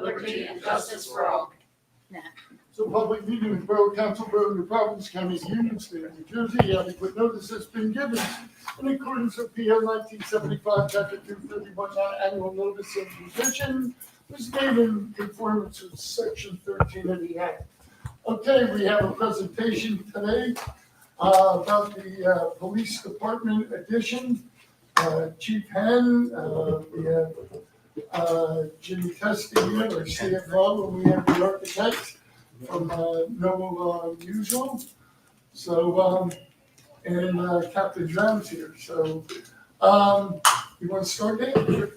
liberty, and justice for all. So public meeting of Borough Council, Borough of New Providence, County of Union, State of New Jersey, adequate notice has been given in accordance with PL 1975, Chapter 231, annual notice of revision was made in conformance with Section 13 of the Act. Okay, we have a presentation today about the Police Department addition. Chief Hen, we have Jimmy Testa here, our CFO, and we have the architect from No Usual. So, and Captain John's here. So, you want to start, Dave?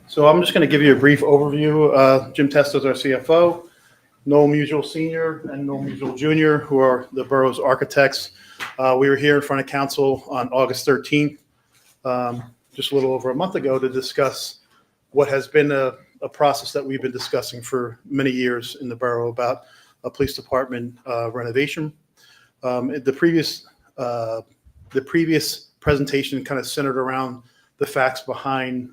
So I'm just going to give you a brief overview. Jim Testa is our CFO, Noel Musial Sr. and Noel Musial Jr., who are the borough's architects. We were here in front of council on August 13th, just a little over a month ago, to discuss what has been a process that we've been discussing for many years in the borough about a police department renovation. The previous presentation kind of centered around the facts behind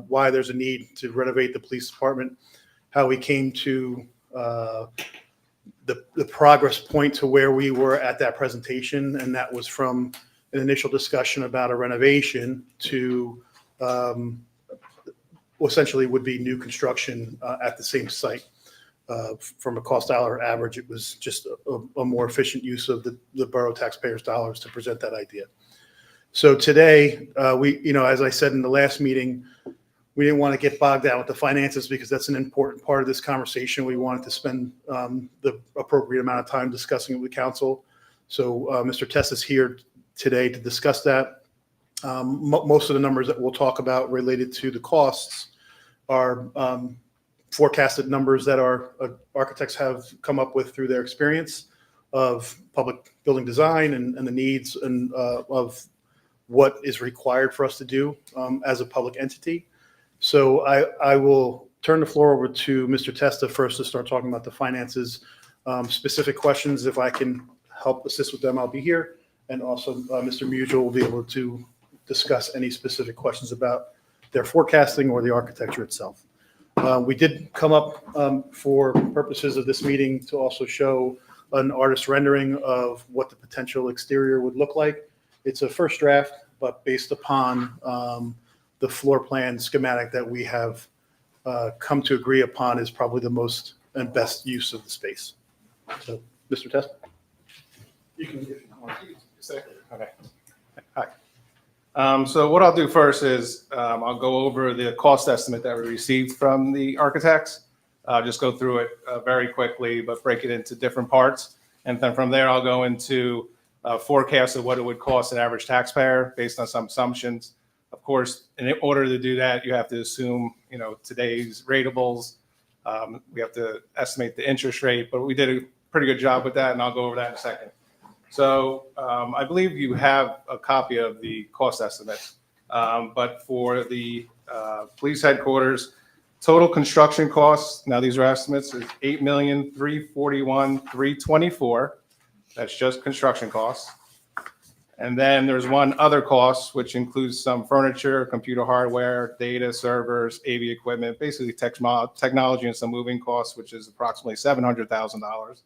why there's a need to renovate the police department, how we came to the progress point to where we were at that presentation, and that was from an initial discussion about a renovation to essentially would be new construction at the same site. From a cost dollar average, it was just a more efficient use of the borough taxpayers' dollars to present that idea. So today, as I said in the last meeting, we didn't want to get bogged down with the finances because that's an important part of this conversation. We wanted to spend the appropriate amount of time discussing it with council. So Mr. Test is here today to discuss that. Most of the numbers that we'll talk about related to the costs are forecasted numbers that our architects have come up with through their experience of public building design and the needs and of what is required for us to do as a public entity. So I will turn the floor over to Mr. Testa first to start talking about the finances. Specific questions, if I can help assist with them, I'll be here. And also Mr. Musial will be able to discuss any specific questions about their forecasting or the architecture itself. We did come up for purposes of this meeting to also show an artist rendering of what the potential exterior would look like. It's a first draft, but based upon the floor plan schematic that we have come to agree upon is probably the most and best use of the space. So, Mr. Testa? You can get Okay. Hi. So what I'll do first is I'll go over the cost estimate that we received from the architects. I'll just go through it very quickly, but break it into different parts. And then from there, I'll go into forecast of what it would cost an average taxpayer based on some assumptions. Of course, in order to do that, you have to assume, today's ratables. We have to estimate the interest rate, but we did a pretty good job with that, and I'll go over that in a second. So I believe you have a copy of the cost estimates, but for the police headquarters, total construction costs, now these are estimates, is $8,341,324. That's just construction costs. And then there's one other cost, which includes some furniture, computer hardware, data servers, AV equipment, basically technology and some moving costs, which is approximately $700,000.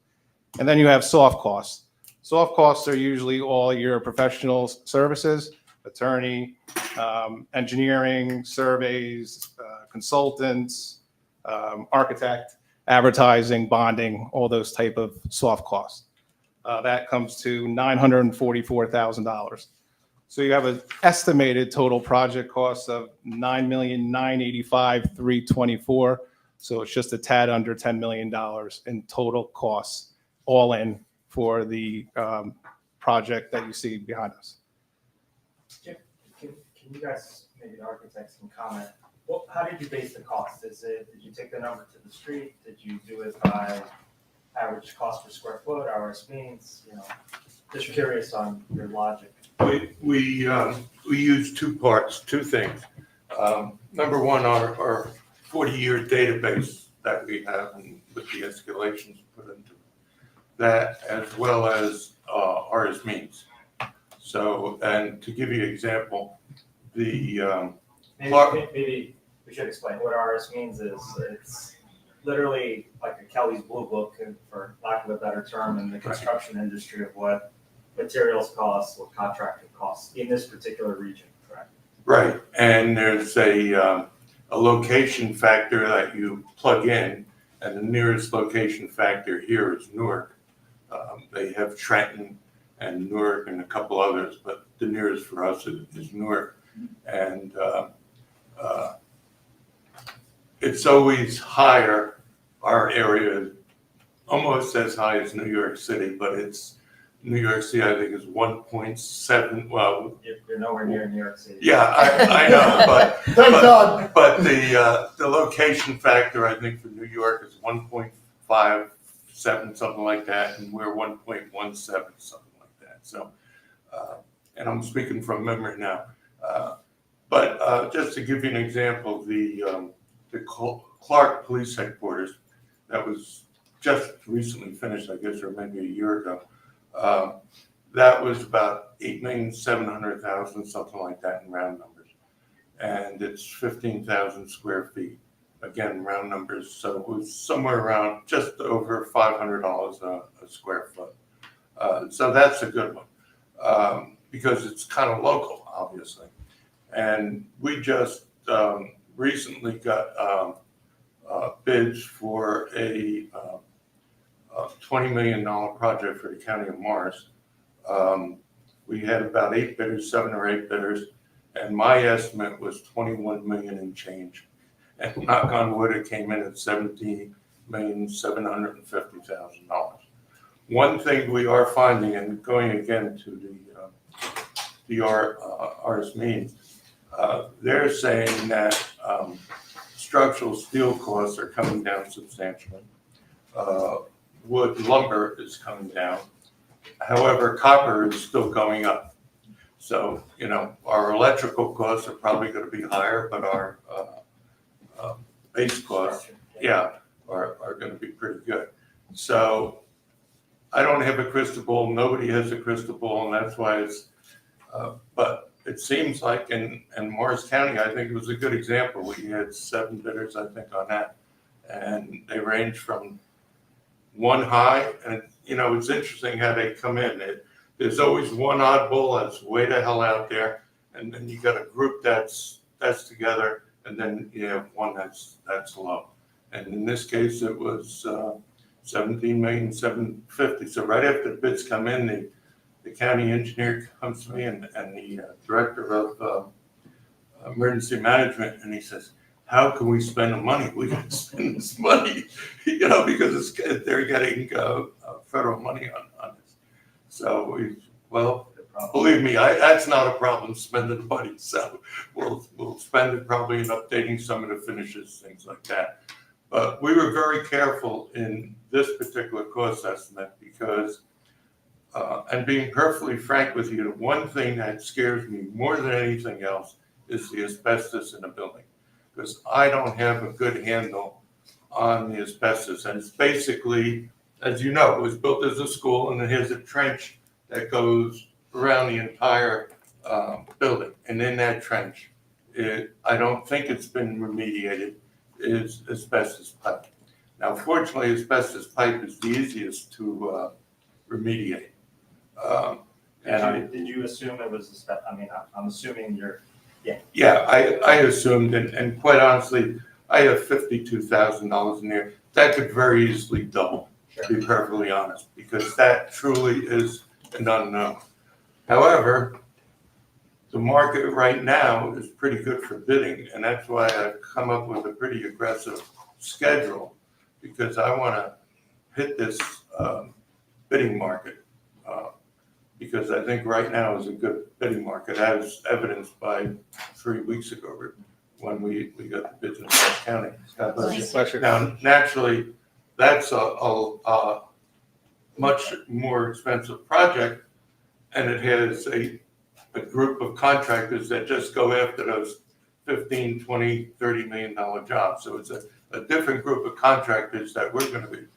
And then you have soft costs. Soft costs are usually all your professional services, attorney, engineering, surveys, consultants, architect, advertising, bonding, all those type of soft costs. That comes to $944,000. So you have an estimated total project cost of $9,985,324. So it's just a tad under $10 million in total costs, all in, for the project that you see behind us. Jim, can you guys, maybe the architects can comment, how did you base the cost? Did you take the number to the street? Did you do it by average cost per square foot, RS means, just curious on your logic. We use two things. Number one, our 40-year database that we have, and with the escalations put into that, as well as RS means. So, and to give you an example, the Maybe we should explain what RS means is it's literally like a Kelly's Blue Book, for lack of a better term, in the construction industry of what materials cost, what contractor costs in this particular region, correct? Right, and there's a location factor that you plug in, and the nearest location factor here is Newark. They have Trenton and Newark and a couple others, but the nearest for us is Newark. And it's always higher, our area, almost as high as New York City, but it's, New York City, I think, is 1.7, well. You're nowhere near New York City. Yeah, I know, Thank God. but the location factor, I think, for New York is 1.57, something like that, and we're 1.17, something like that. So, and I'm speaking from memory now. But just to give you an example, the Clark Police Headquarters, that was just recently finished, I guess, or maybe a year ago. That was about 8,700,000, something like that in round numbers. And it's 15,000 square feet, again, round numbers. So it was somewhere around just over $500 a square foot. So that's a good one, because it's kind of local, obviously. And we just recently got bids for a $20 million project for the County of Morris. We had about 8 bidders, 7 or 8 bidders, and my estimate was 21 million and change. And knock on wood, it came in at $17,750,000. One thing we are finding, and going again to the RS means, they're saying that structural steel costs are coming down substantially. Wood lumber is coming down. However, copper is still going up. So, you know, our electrical costs are probably going to be higher, but our base costs, are going to be pretty good. So I don't have a crystal ball. Nobody has a crystal ball, and that's why it's, but it seems like in Morris County, I think it was a good example. We had 7 bidders, I think, on that, and they range from one high, and you know, it's interesting how they come in. There's always one oddball that's way the hell out there, and then you got a group that's together, and then you have one that's low. And in this case, it was 17,750,000. So right after the bids come in, the county engineer comes to me and the director of emergency management, and he says, how can we spend the money? We got to spend this money, you know, because they're getting federal money on this. So believe me, that's not a problem spending the money. So we'll spend it probably in updating some of the finishes, things like that. But we were very careful in this particular cost estimate because, and being perfectly frank with you, the one thing that scares me more than anything else is the asbestos in the building. Because I don't have a good handle on the asbestos. And it's basically, as you know, it was built as a school, and it has a trench that goes around the entire building. And in that trench, I don't think it's been remediated, is asbestos pipe. Now, fortunately, asbestos pipe is the easiest to remediate. Did you assume it was, I mean, I'm assuming you're, Yeah, I assumed, and quite honestly, I have $52,000 in there. That could very easily double, to be perfectly honest, because that truly is an unknown. However, the market right now is pretty good for bidding, and that's why I've come up with a pretty aggressive schedule, because I want to hit this bidding market. Because I think right now is a good bidding market, as evidenced by 3 weeks ago when we got the bids in Morris County. God bless you. Now, naturally, that's a much more expensive project, and it has a group of contractors that just go after those $15, $20, $30 million jobs. So it's a different group of contractors that we're going to be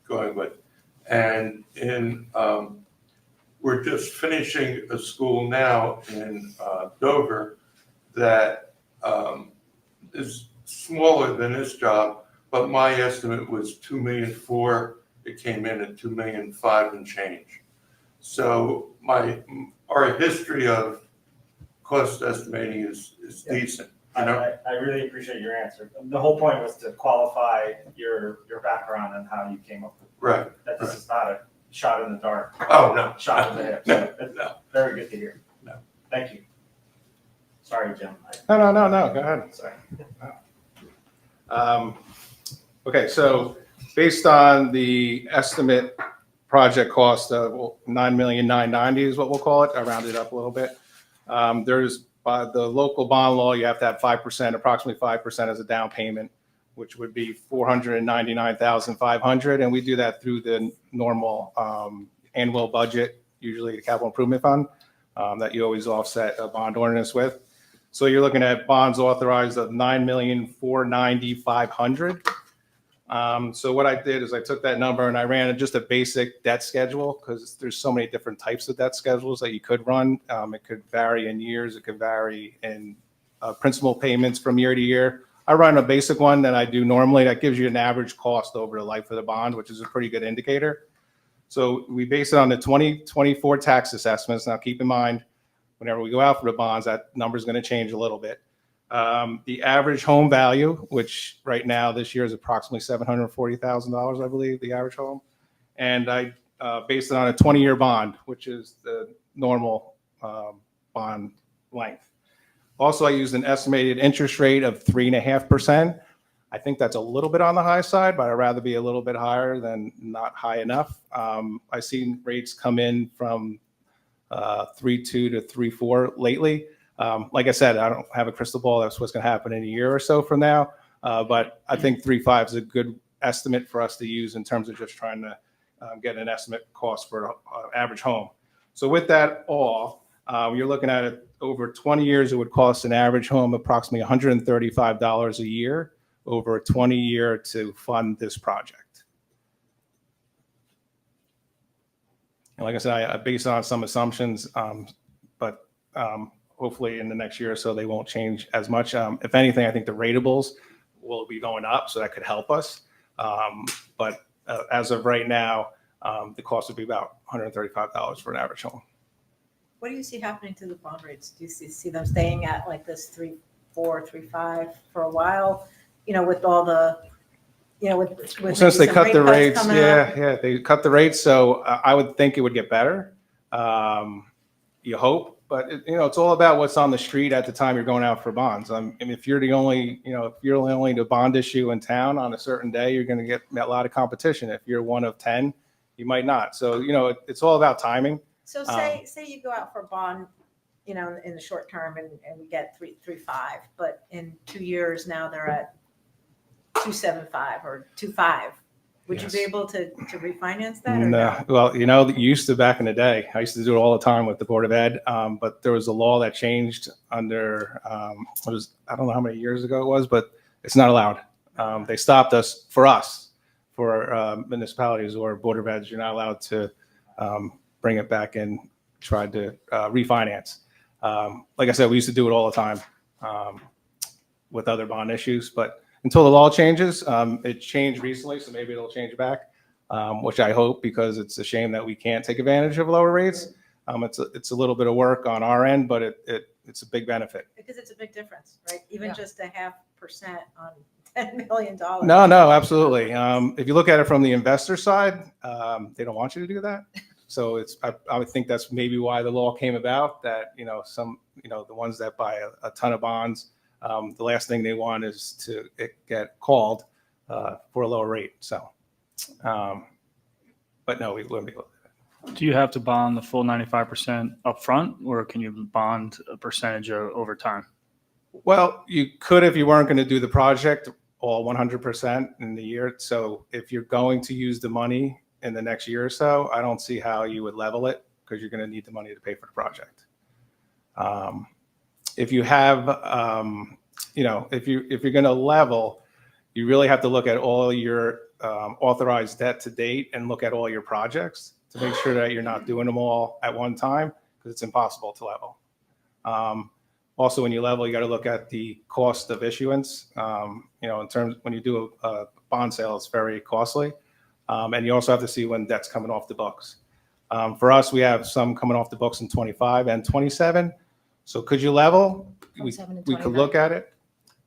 going with. And we're just finishing a school now in Dover that is smaller than this job, but my estimate was 2,400,000. It came in at 2,500,000 and change. So our history of cost estimating is decent. You know? I really appreciate your answer. The whole point was to qualify your background and how you came up with Right. that. This is not a shot in the dark, Oh, no. shot in the hip. No, So it's no. very good to hear. No. Thank you. Sorry, Jim. No, go ahead. Sorry. Okay, so based on the estimate project cost of $9,990,000 is what we'll call it. I rounded up a little bit. There's by the local bond law, you have to have 5%, approximately 5% as a down payment, which would be $499,500, and we do that through the normal annual budget, usually the capital improvement fund that you always offset a bond ordinance with. So you're looking at bonds authorized of $9,490,500. So what I did is I took that number and I ran just a basic debt schedule because there's so many different types of debt schedules that you could run. It could vary in years. It could vary in principal payments from year to year. I run a basic one that I do normally that gives you an average cost over the life of the bond, which is a pretty good indicator. So we base it on the 2024 tax assessments. Now keep in mind, whenever we go out for the bonds, that number is going to change a little bit. The average home value, which right now this year is approximately $740,000, I believe, the average home. And I based it on a 20-year bond, which is the normal bond length. Also, I used an estimated interest rate of 3.5%. I think that's a little bit on the high side, but I'd rather be a little bit higher than not high enough. I've seen rates come in from 3.2 to 3.4 lately. Like I said, I don't have a crystal ball. That's what's going to happen in a year or so from now. But I think 3.5 is a good estimate for us to use in terms of just trying to get an estimate cost for an average home. So with that all, you're looking at it over 20 years, it would cost an average home approximately $135 a year over a 20-year to fund this project. And like I said, I based on some assumptions, but hopefully in the next year or so, they won't change as much. If anything, I think the ratables will be going up, so that could help us. But as of right now, the cost would be about $135 for an average home. What do you see happening to the bond rates? Do you see them staying at like this 3.4, 3.5 for a while? You know, with all the, you know, with Since they maybe some cut the rate cuts rates, coming up? yeah, they cut the rates. So I would think it would get better. You hope, but it's all about what's on the street at the time you're going out for bonds. I mean, if you're the only, if you're only the bond issue in town on a certain day, you're going to get a lot of competition. If you're one of 10, you might not. So, it's all about timing. So say you go out for a bond, in the short term and we get 3.5, but in 2 years now they're at 2.75 or 2.5. Would Yes. you be able to refinance that or No, well, you used to back in the day. I used to do it all the time with the Board of Ed, but there was a law that changed under, I don't know how many years ago it was, but it's not allowed. They stopped us, for municipalities or Board of Eds, you're not allowed to bring it back and try to refinance. Like I said, we used to do it all the time with other bond issues, but until the law changes, it changed recently, so maybe it'll change back, which I hope, because it's a shame that we can't take advantage of lower rates. It's a little bit of work on our end, but it's a big benefit. because it's a big difference, right? Even just 0.5% on $10 million. No, absolutely. If you look at it from the investor side, they don't want you to do that. So I would think that's maybe why the law came about, that, the ones that buy a ton of bonds, the last thing they want is to get called for a lower rate. So, but no, we wouldn't be able to do that. Do you have to bond the full 95% upfront, or can you bond a percentage over time? Well, you could if you weren't going to do the project all 100% in the year. So if you're going to use the money in the next year or so, I don't see how you would level it, because you're going to need the money to pay for the project. If you have, if you're going to level, you really have to look at all your authorized debt to date and look at all your projects to make sure that you're not doing them all at one time, because it's impossible to level. Also, when you level, you got to look at the cost of issuance. In terms, when you do a bond sale, it's very costly. And you also have to see when debt's coming off the books. For us, we have some coming off the books in 25 and 27. So could you level? 27 and We could 29. look at it.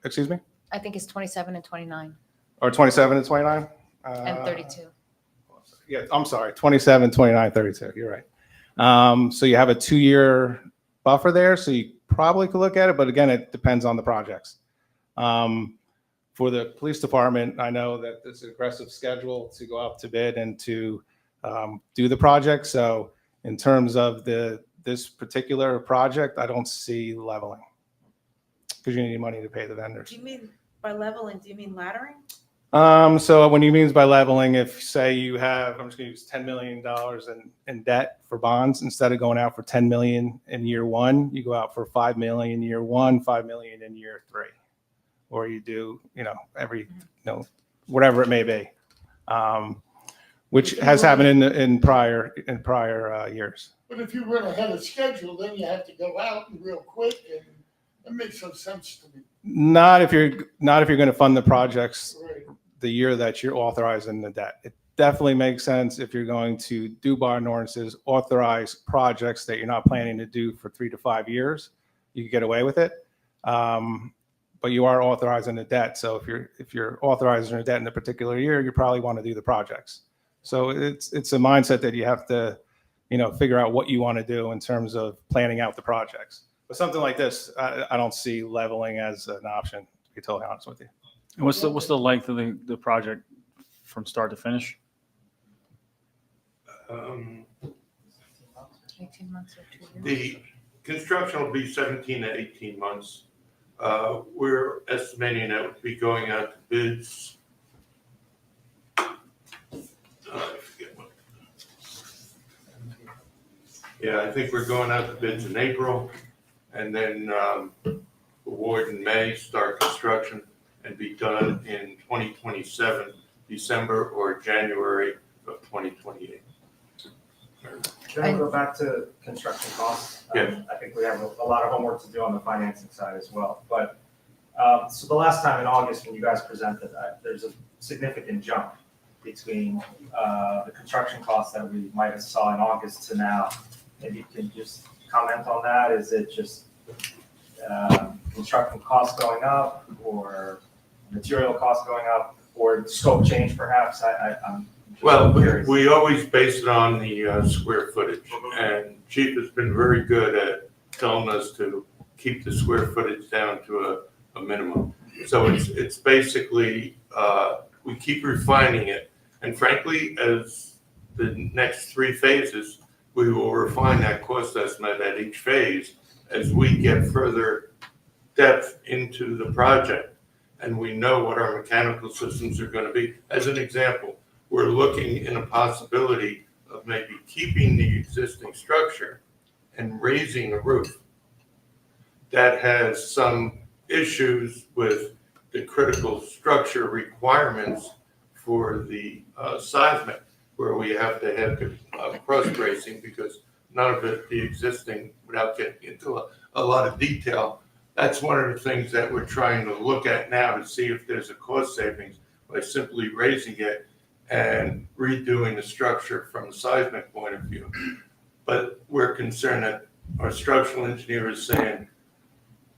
Excuse me? I think it's 27 and 29 Or 27 and 29? and 32. Yeah, I'm sorry, 27, 29, 32. You're right. So you have a 2-year buffer there, so you probably could look at it, but again, it depends on the projects. For the police department, I know that it's an aggressive schedule to go out to bid and to do the project. So in terms of this particular project, I don't see leveling because you need money to pay the vendors. Do you mean by leveling, do you mean laddering? So what he means by leveling, if say you have, I'm just going to use $10 million in debt for bonds, instead of going out for 10 million in year one, you go out for 5 million in year one, 5 million in year three, or you do, every, whatever it may be, which has happened in prior years. But if you run ahead of schedule, then you have to go out and real quick, and that makes no sense to me. Not if you're going to fund the projects Right. the year that you're authorizing the debt. It definitely makes sense if you're going to do bond ordinances, authorize projects that you're not planning to do for 3 to 5 years. You can get away with it, but you are authorizing the debt. So if you're authorizing the debt in a particular year, you probably want to do the projects. So it's a mindset that you have to, figure out what you want to do in terms of planning out the projects. But something like this, I don't see leveling as an option, to be totally honest with you. And what's the length of the project from start to finish? 18 months or 2 years. The construction will be 17 to 18 months. We're estimating that would be going out to bids. I forget what. Yeah, I think we're going out to bids in April, and then award in May, start construction, and be done in 2027, December or January of 2028. Can I go back to construction costs? Yes. I think we have a lot of homework to do on the financing side as well. But, so the last time in August when you guys presented, there's a significant jump between the construction costs that we might have saw in August to now. Maybe you can just comment on that. Is it just construction costs going up, or material costs going up, or scope change perhaps? I'm just Well, curious. we always base it on the square footage, and Chief has been very good at telling us to keep the square footage down to a minimum. So it's basically, we keep refining it, and frankly, as the next 3 phases, we will refine that cost estimate at each phase as we get further depth into the project, and we know what our mechanical systems are going to be. As an example, we're looking in a possibility of maybe keeping the existing structure and raising a roof that has some issues with the critical structure requirements for the seismic, where we have to have cross bracing, because none of it, the existing, without getting into a lot of detail, that's one of the things that we're trying to look at now to see if there's a cost savings by simply raising it and redoing the structure from a seismic point of view. But we're concerned that our structural engineer is saying,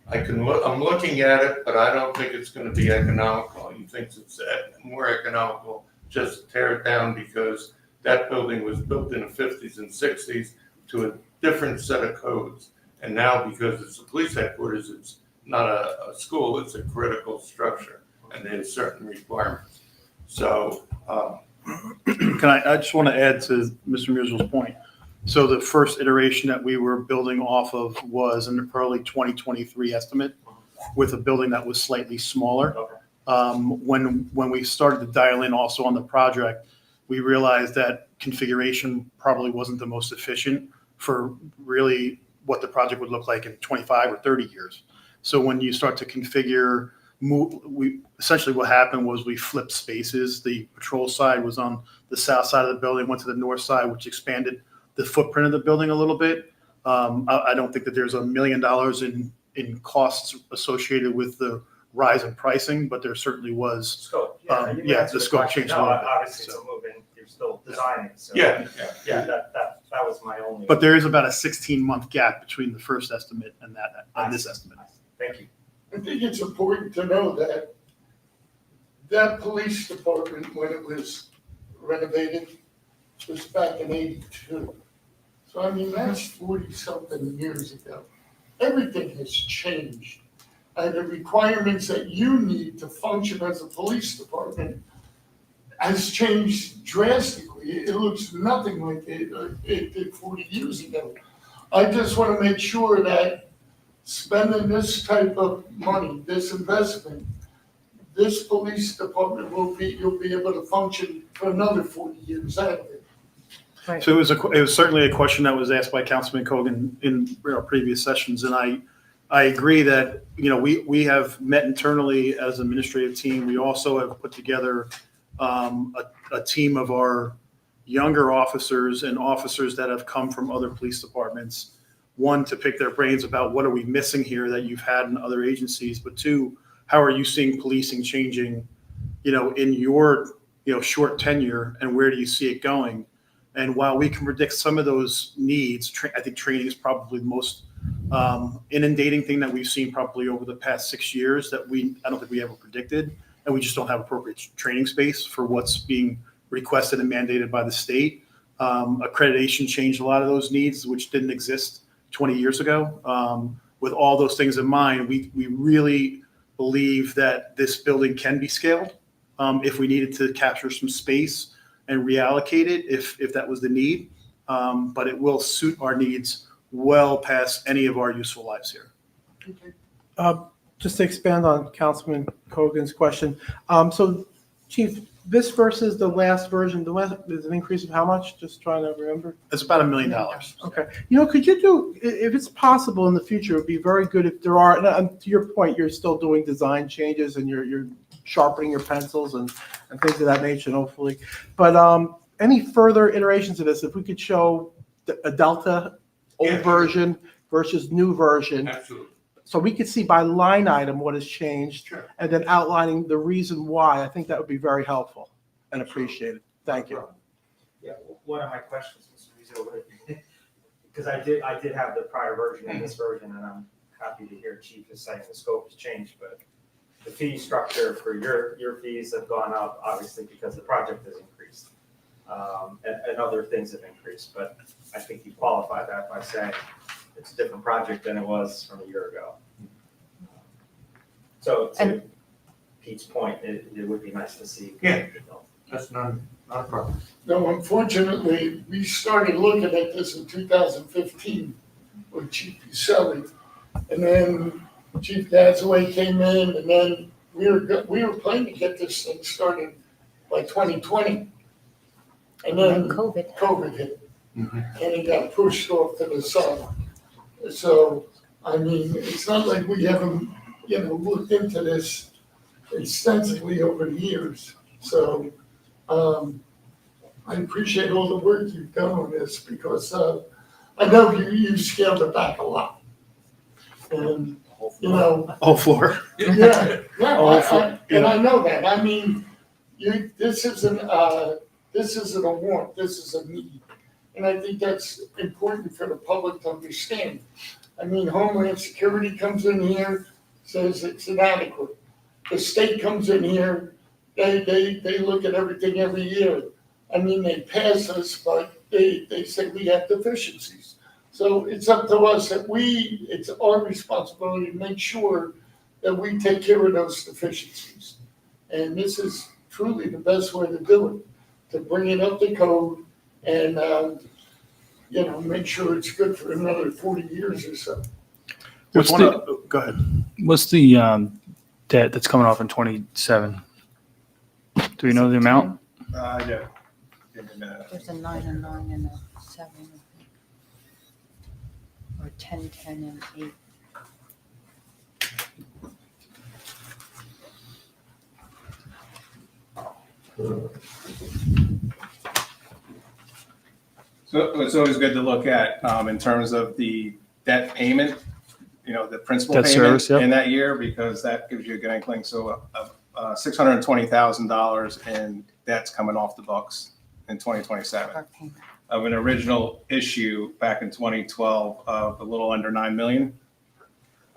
I'm looking at it, but I don't think it's going to be economical. He thinks it's more economical just to tear it down, because that building was built in the 50s and 60s to a different set of codes. And now, because it's a police headquarters, it's not a school, it's a critical structure, and there's certain requirements. So, I just want to add to Mr. Musil's point. So the first iteration that we were building off of was an early 2023 estimate with a building that was slightly smaller. Okay. When we started to dial in also on the project, we realized that configuration probably wasn't the most efficient for really what the project would look like in 25 or 30 years. So when you start to configure, essentially what happened was we flipped spaces. The patrol side was on the south side of the building, went to the north side, which expanded the footprint of the building a little bit. I don't think that there's $1 million in costs associated with the rise in pricing, but there certainly was. Scope, yeah. you Yeah, answered the scope question. changed a No, little bit, obviously it's so. a moving, you're still designing, so. Yeah, Yeah, that was my only. But there is about a 16-month gap between the first estimate and this estimate. Thank you. I think it's important to know that that police department, when it was renovated, was back in '82. So I mean, that's 40-something years ago. Everything has changed. And the requirements that you need to function as a police department has changed drastically. It looks nothing like it did 40 years ago. I just want to make sure that spending this type of money, this investment, this police department you'll be able to function for another 40 years out of it. So it was certainly a question that was asked by Councilman Cogan in our previous sessions, and I agree that, we have met internally as an administrative team. We also have put together a team of our younger officers and officers that have come from other police departments. One, to pick their brains about what are we missing here that you've had in other agencies, but two, how are you seeing policing changing, in your, short tenure, and where do you see it going? And while we can predict some of those needs, I think training is probably the most inundating thing that we've seen probably over the past 6 years that I don't think we ever predicted, and we just don't have appropriate training space for what's being requested and mandated by the state. Accreditation changed a lot of those needs, which didn't exist 20 years ago. With all those things in mind, we really believe that this building can be scaled if we needed to capture some space and reallocate it if that was the need. But it will suit our needs well past any of our useful lives here. Just to expand on Councilman Cogan's question. So Chief, this versus the last version, there's an increase of how much? Just trying to remember. It's about $1 million. Okay. Could you do, if it's possible in the future, it would be very good if there are, and to your point, you're still doing design changes and you're sharpening your pencils and things of that nature, hopefully. But any further iterations of this, if we could show a delta, old version versus new version, absolutely. so we could see by line item what has changed, Sure. and then outlining the reason why, I think that would be very helpful and appreciated. Thank you. Yeah, one of my questions, Mr. Rizzo, because I did have the prior version and this version, and I'm happy to hear Chief is saying the scope has changed, but the fee structure for your fees have gone up, obviously, because the project has increased. And other things have increased, but I think you qualify that by saying it's a different project than it was from a year ago. So to Pete's point, it would be nice to see. Yeah. That's not a problem. No, unfortunately, we started looking at this in 2015 with Chief Uselli. And then Chief Gazaway came in, and then we were planning to get this thing started by 2020. And then COVID hit, and it got pushed off to the side. So, I mean, it's not like we haven't, looked into this extensively over the years. So, I appreciate all the work you've done on this because I know you scaled it back a lot. And, Whole floor. yeah, and I know that. I mean, this isn't a want, this is a need. And I think that's important for the public to understand. I mean, Homeland Security comes in here, says it's inadequate. The state comes in here, they look at everything every year. I mean, they pass us, but they say we have deficiencies. So it's up to us that it's our responsibility to make sure that we take care of those deficiencies. And this is truly the best way to do it, to bring it up to code and, make sure it's good for another 40 years or so. Go ahead. What's the debt that's coming off in 27? Do we know the amount? Yeah. There's a 9 and 9 and a 7, I think. Or 10, 10 and 8. So it's always good to look at in terms of the debt payment the principal Debt payment service, yep. in that year, because that gives you a good inkling. So $620,000 in debts coming off the books in 2027 Our payment. of an original issue back in 2012 of a little under 9 million.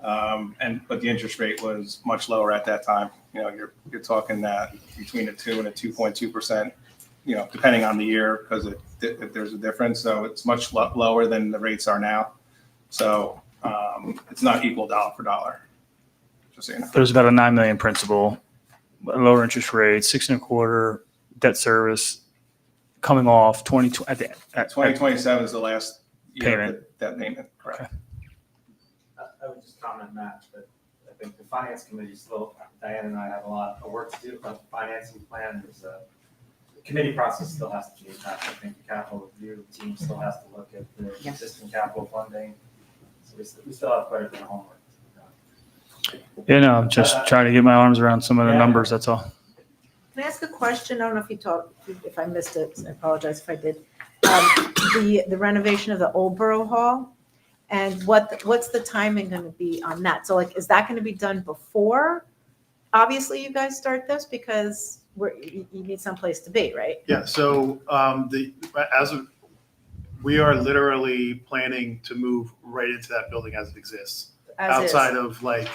But the interest rate was much lower at that time. You're talking that between a 2 and a 2.2%, depending on the year, because if there's a difference. So it's much lower than the rates are now. So it's not equal dollar for dollar. Just so you know. There's about a 9 million principal, lower interest rate, 6.25 debt service coming off 2027 is the last year Payment. of that payment, correct? Okay. I would just comment, Matt, that I think the finance committee still, Diane and I have a lot of work to do about the financing plan. The committee process still has to be intact. I think the capital review team still has to look at the Yeah. existing capital funding. So we still have quite a bit of homework. I'm just trying to get my arms around some of the Yeah. numbers, that's all. Can I ask a question? I don't know if you talked, if I missed it, I apologize if I did. The renovation of the old Borough Hall, and what's the timing gonna be on that? So like, is that gonna be done before, obviously, you guys start this? Because you need someplace to be, right? Yeah, so we are literally planning to move right into that building as it exists. As is. Outside of like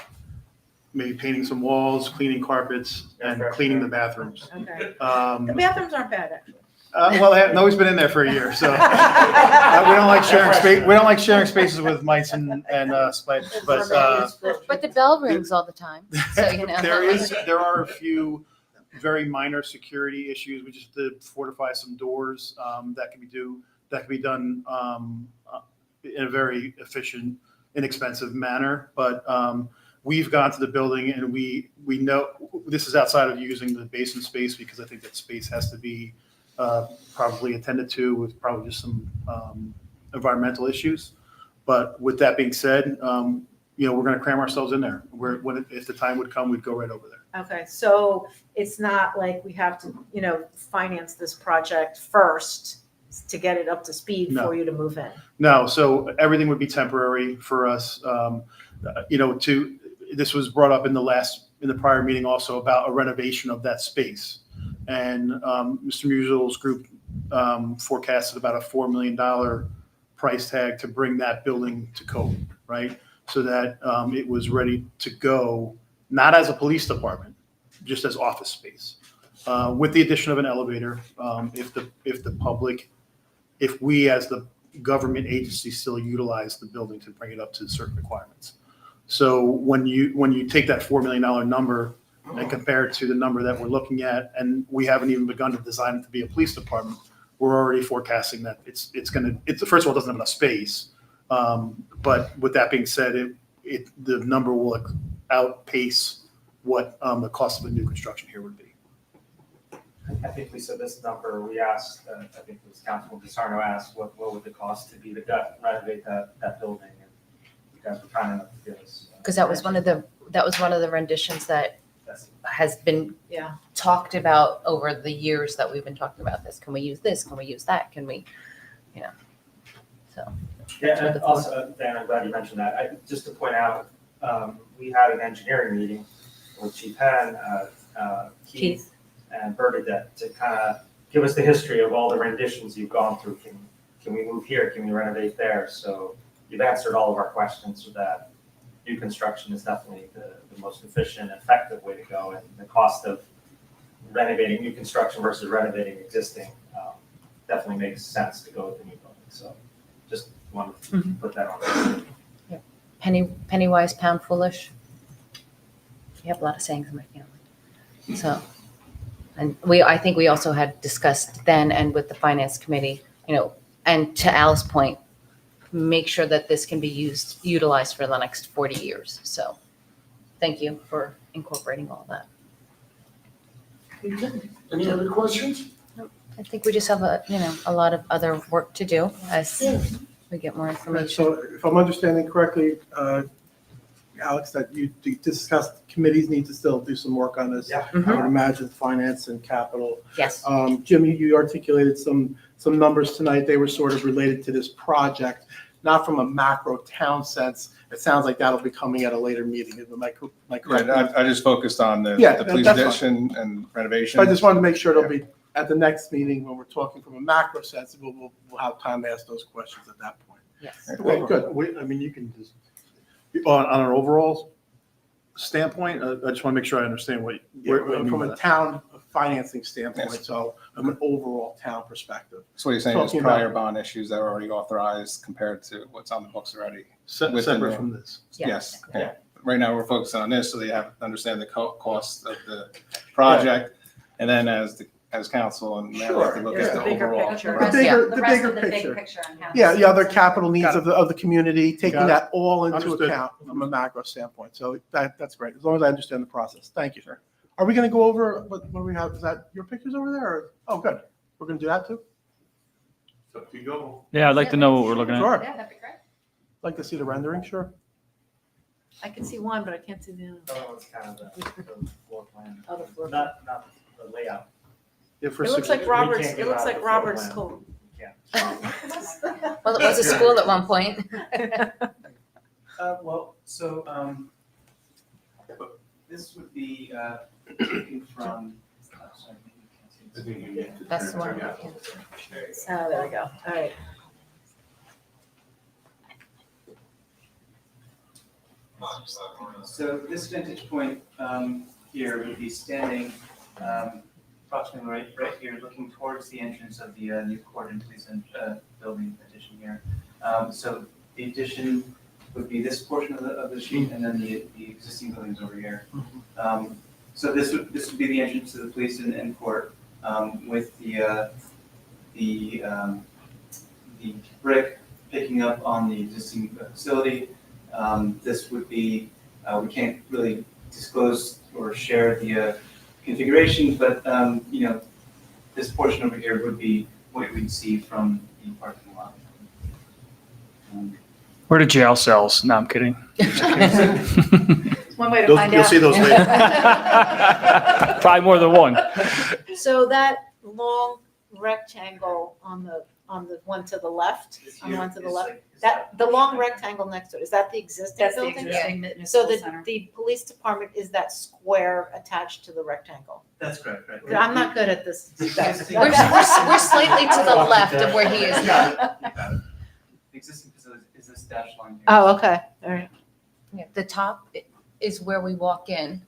maybe painting some walls, cleaning carpets, and cleaning the bathrooms. Okay. The Um, bathrooms aren't bad, actually. Nobody's been in there for a year, so we don't like sharing space. We don't like sharing spaces with mice and spiders. But But the bell rings all the time, so there are a few very minor security issues. We just have to fortify some doors that can be done in a very efficient, inexpensive manner. But we've gone to the building and we know this is outside of using the basement space, because I think that space has to be probably attended to with probably just some environmental issues. But with that being said, we're going to cram ourselves in there. If the time would come, we'd go right over there. Okay, so it's not like we have to, finance this project first to get it up to speed No. for you to move in. No, so everything would be temporary for us. This was brought up in the prior meeting also about a renovation of that space. And Mr. Musil's group forecasted about a $4 million price tag to bring that building to code, right? So that it was ready to go, not as a police department, just as office space. With the addition of an elevator, if we as the government agency still utilize the building to bring it up to certain requirements. So when you take that $4 million number and compare it to the number that we're looking at, and we haven't even begun to design it to be a police department, we're already forecasting that it's first of all, it doesn't have enough space. But with that being said, the number will outpace what the cost of a new construction here would be. I think we said this number, we asked, I think it was Councilman DeSarno asked, what would the cost to be to renovate that building? And you guys were kind enough to give us. because that was one of the renditions that That's- has been Yeah. talked about over the years that we've been talking about this. Can we use this? Can we use that? Can we, so. Yeah, and also, Dan, I'm glad you mentioned that. Just to point out, we had an engineering meeting with Chief Penn, Keith, and Bernadette to kind of give us the history of all the renditions you've gone through. Can we move here? Can we renovate there? So you've answered all of our questions so that new construction is definitely the most efficient, effective way to go. And the cost of renovating new construction versus renovating existing definitely makes sense to go with the new building. So just wanted to put that on there. Penny wise, pound foolish. You have a lot of sayings in my family. So, and I think we also had discussed then and with the finance committee, and to Al's point, make sure that this can be utilized for the next 40 years. So thank you for incorporating all that. Okay. Any other questions? I think we just have a lot of other work to do as Yes. we get more Right, information. so if I'm understanding correctly, Alex, that you discussed committees need to still do some work on this. Yeah. I would imagine finance and capital. Yes. Jim, you articulated some numbers tonight. They were sort of related to this project. not from a macro town sense. It sounds like that'll be coming at a later meeting. Am I correct? I just focused on Yeah, the police that's fine. addition and renovation. I just wanted to make sure it'll be at the next meeting when we're talking from a macro sense, we'll have time to ask those questions at that point. Yes. Okay, good. I mean, you can just, on an overall standpoint, I just want to make sure I understand what you mean From by a that. town financing standpoint, Yes. so from an overall town perspective. So what you're saying is Talking about- prior bond issues that are already authorized compared to what's on the books already? Separate Within- from this. Yes. Okay. Right now, we're focusing on this, so they have to understand the cost of the project. And then as council and mayor, we have to look Sure. at the Yeah. Bigger overall. picture. The rest- bigger, The the rest bigger of the big picture. picture on how. Yeah, the other capital needs Got of the community, taking Got it. that all into Understood. account from a macro standpoint. So that's great, as long as I understand the process. Thank you. Are we gonna go over, what do we have, is that your pictures over there? Or oh, good. We're gonna do that too? So if you go, Yeah, I'd like to know what we're looking at. Sure. Yeah, that'd be great. Like to see the rendering, sure. I can see one, but I can't see the other. That was kind of the floor plan. Other floor. Not the layout. Yeah, for It looks six- like Robert's, can't it give looks out like the floor Robert's plan. school. Yeah. Well, it was a school at one point. This would be taken from, sorry, maybe you can't see I this. think you need to That's the turn one. it out. Oh, there we go. All right. So this vantage point here would be standing approximately right here, looking towards the entrance of the new court and police building addition here. So the addition would be this portion of the sheet, and then the existing buildings over here. So this would be the entrance to the police and court with the brick picking up on the existing facility. This would be, we can't really disclose or share the configuration, but, you know, this portion over here would be what we'd see from the parking lot. Where are the jail cells? No, I'm kidding. One way to Those- find out. you'll see those later. Probably more than one. So that long rectangle on the one to the left, on the one to the left, that, the long rectangle next to it, is that the existing That's the building? existing So municipal the, center. the police department is that square attached to the rectangle? That's correct, right. I'm not good at this. We're slightly to the left of where he is now. You got it. The existing facility is this dashed line here. Oh, okay, all right. Yeah, the top is where we walk in.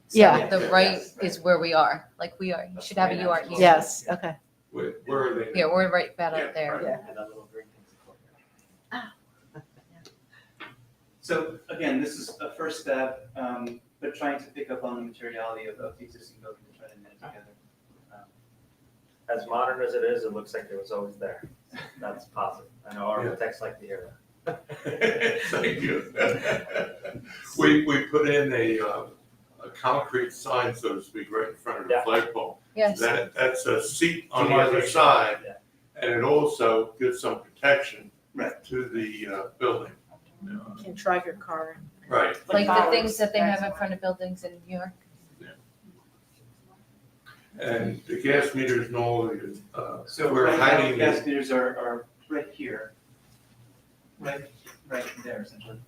So Yeah. the right is where we are, like we are. You should have a UR here. Yes, okay. Where are they? Yeah, we're right about Yeah, up there. right. Yeah. And that little green thing's a courtyard. So again, this is a first step, but trying to pick up on the materiality of the existing building to try to knit it together. As modern as it is, it looks like it was always there. That's positive. I know architects like to hear Thank you. We put in a concrete sign, so to speak, right in front of the Yeah. flagpole. Yes. That's a seat on the other side, Yeah. and it also gives some protection Right. to the building. You can drive your car. Right. Like the things that they have in front of buildings in New York. And the gas meters and all of it, So we're right now, hiding gas it. meters are right here, right there essentially.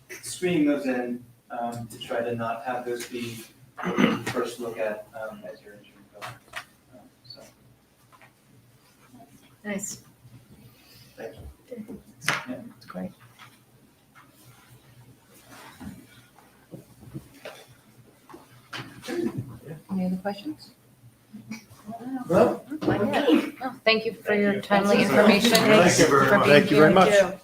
Screening those in to try to not have those be what you first look at as you're entering the building. So, Nice. thank you. It's great. Any other questions? No? No, thank you for your timely information. Thank you very for much. being Thank you very here. much.